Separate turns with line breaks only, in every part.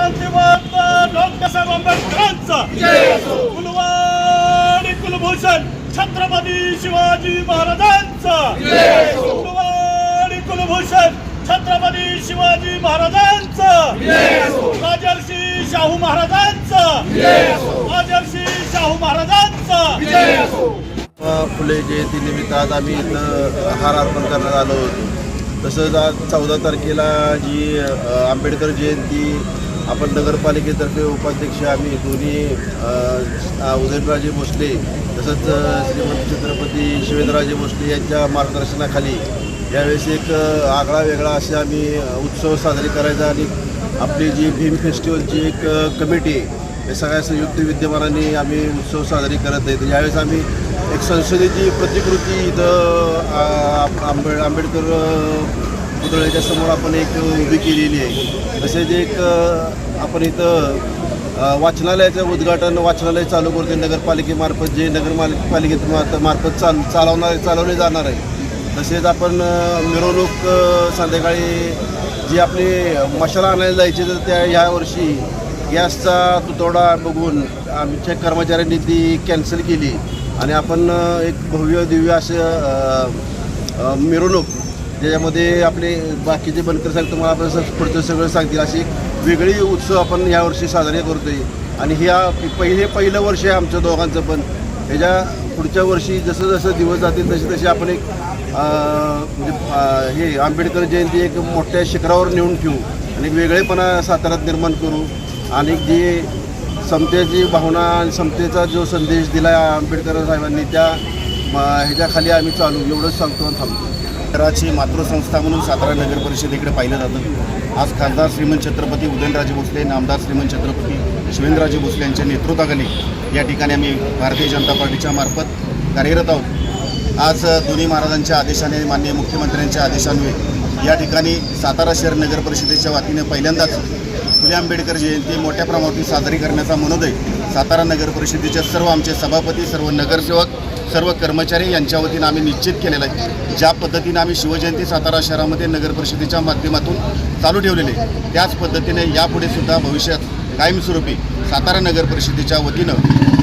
क्रांती Mahatma doctor साहेब आंबेडकरांचा कुलवाडी कुलभूषण छत्रपती शिवाजी महाराजांचा कुलवाडी कुलभूषण छत्रपती शिवाजी महाराजांचा राजर्षी शाहू महाराजांचा राजर्षी शाहू महाराजांचा
फुले जयंती निमित्त आज आम्ही इथं हार अर्पण करण्यात आलो होतो। तसंच आज 14 तारखेला जी आंबेडकर जयंती आपण नगरपालिकेतर्फे उपाध्यक्ष आम्ही दोन्ही उदयनराजे भोसले तसंच श्रीमंत छत्रपती शिवेंद्रराजे भोसले यांच्या मार्गदर्शनाखाली यावेळेस एक आगळा वेगळा असे आम्ही उत्सव साजरे करायचा आणि आपली जी भीम फेस्टिवलची एक कमिटी हे सगळ्या संयुक्त विद्यमानाने आम्ही उत्सव साजरे करत आहेत। यावेळेस आम्ही एक संसदेची प्रतिकृती इथं आंबेडकर पुतळ्याच्या समोर आपण एक उभी केलेली आहे। तसेच एक आपण इथं वाचनालयाचं उद्घाटन वाचनालय चालू करतो नगरपालिकेमार्फत जे नगरपालिकेमार्फत चालवले जाणार आहे। तसेच आपण मिरवणूक संध्याकाळी जी आपली मशाला आणायला जायची तर त्या ह्या वर्षी गॅसचा तुटवडा बघून आमच्या कर्मचाऱ्यांनी ती कॅन्सल केली आणि आपण एक भव्य दिव्य असं मिरवणूक ज्याच्यामध्ये आपले बाकीचे बनकर साहेब तुम्हाला आपण पुढचं सगळं सांगतील अशी वेगळी उत्सव आपण यावर्षी साजरे करतो आहे। आणि पहिलं वर्ष आहे आमच्या दोघांचं पण ह्याच्या पुढच्या वर्षी जसं जसं दिवस जातील तसे आपण एक हे आंबेडकर जयंती एक मोठ्या शिखरावर नेऊन ठेवू आणि वेगळेपणा साताऱ्यात निर्माण करू आणि जी समतेची भावना आणि समतेचा जो संदेश दिला आंबेडकर साहेबांनी त्या ह्याच्याखाली आम्ही चालू एवढंच सांगतो आणि थांबतो।
शहराची मातृसंस्था म्हणून सातारा नगर परिषदेकडे पाहिलं जातं। आज खासदार श्रीमंत छत्रपती उदयनराजे भोसले नामदार श्रीमंत छत्रपती शिवेंद्रराजे भोसले यांच्या नेतृत्वाखाली या ठिकाणी आम्ही भारतीय जनता पार्टीच्या मार्फत कार्यरत आहोत। आज दोन्ही महाराजांच्या आदेशाने माननीय मुख्यमंत्र्यांच्या आदेशान्वये या ठिकाणी सातारा शहर नगर परिषदेच्या वतीने पहिल्यांदाच फुले आंबेडकर जयंती मोठ्या प्रमाणात साजरी करण्याचा मनोदय सातारा नगर परिषदेचे सर्व आमचे सभापती सर्व नगरसेवक सर्व कर्मचारी यांच्या वतीनं आम्ही निश्चित केलेलं आहे। ज्या पद्धतीनं आम्ही शिवजयंती सातारा शहरामध्ये नगर परिषदेच्या माध्यमातून चालू ठेवलेले त्याच पद्धतीने यापुढे सुद्धा भविष्यात कायमस्वरूपी सातारा नगर परिषदेच्या वतीनं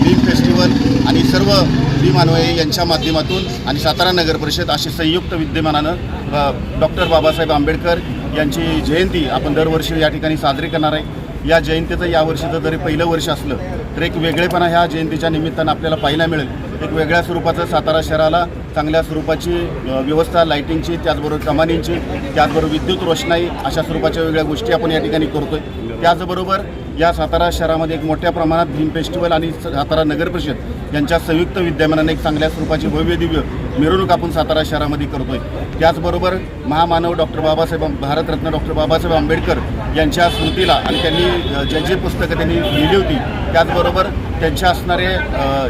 भीम फेस्टिवल आणि सर्व भीम अन्वये यांच्या माध्यमातून आणि सातारा नगर परिषद अशी संयुक्त विद्यमानानं डॉक्टर बाबासाहेब आंबेडकर यांची जयंती आपण दरवर्षी या ठिकाणी साजरी करणार आहे। या जयंतीचं यावर्षीचं जरी पहिलं वर्ष असलं तर एक वेगळेपणा ह्या जयंतीच्या निमित्तानं आपल्याला पाहायला मिळेल। एक वेगळ्या स्वरूपाचं सातारा शहराला चांगल्या स्वरूपाची व्यवस्था लाईटिंगची त्याचबरोबर कमानींची त्याचबरोबर विद्युत रोषणाई अशा स्वरूपाच्या वेगळ्या गोष्टी आपण या ठिकाणी करतोय। त्याचबरोबर या सातारा शहरामध्ये एक मोठ्या प्रमाणात भीम फेस्टिवल आणि सातारा नगर परिषद यांच्या संयुक्त विद्यमानाने एक चांगल्या स्वरूपाची भव्य दिव्य मिरवणूक आपण सातारा शहरामध्ये करतोय। त्याचबरोबर महामानव भारतरत्न डॉक्टर बाबासाहेब आंबेडकर यांच्या स्मृतीला आणि त्यांनी जे पुस्तकं त्यांनी लिहिली होती त्याचबरोबर त्यांच्या असणारे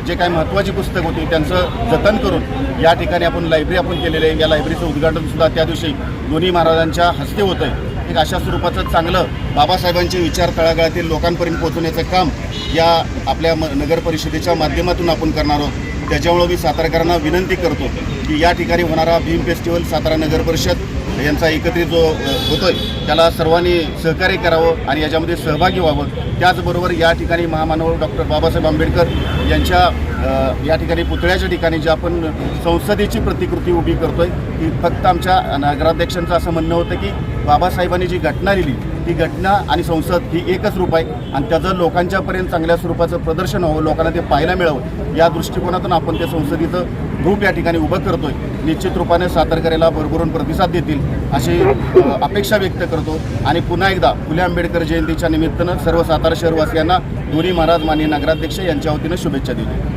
जे काही महत्त्वाची पुस्तकं होती त्यांचं जतन करून या ठिकाणी आपण लायब्ररी आपण केलेलं आहे। या लायब्ररीचं उद्घाटनसुद्धा त्या दिवशी दोन्ही महाराजांच्या हस्ते होतं आहे। एक अशा स्वरूपाचं चांगलं बाबासाहेबांचे विचार तळागाळातील लोकांपर्यंत पोहोचवण्याचं काम या आपल्या नगर परिषदेच्या माध्यमातून आपण करणार आहोत। त्याच्यामुळे मी सातारकरांना विनंती करतो की या ठिकाणी होणारा भीम फेस्टिवल सातारा नगर परिषद यांचा एकत्रित जो होतोय त्याला सर्वांनी सहकार्य करावं आणि याच्यामध्ये सहभागी व्हावं। त्याचबरोबर या ठिकाणी महामानव डॉक्टर बाबासाहेब आंबेडकर यांच्या या ठिकाणी पुतळ्याच्या ठिकाणी जी आपण संसदेची प्रतिकृती उभी करतोय ती फक्त आमच्या नगराध्यक्षांचं असं म्हणणं होतं की बाबासाहेबांनी जी घटना लिहिली ती घटना आणि संसद ही एकच रूप आहे आणि त्याचं लोकांच्यापर्यंत चांगल्या स्वरूपाचं प्रदर्शन व्हावं लोकांना ते पाहायला मिळावं या दृष्टिकोनातून आपण त्या संसदेचं रूप या ठिकाणी उभं करतोय। निश्चित रूपाने सातारकरेला भरभरून प्रतिसाद देतील अशी अपेक्षा व्यक्त करतो आणि पुन्हा एकदा फुले आंबेडकर जयंतीच्या निमित्तानं सर्व सातारा शहरवासियांना दोन्ही महाराज माननीय नगराध्यक्ष यांच्या वतीनं शुभेच्छा दिल्या।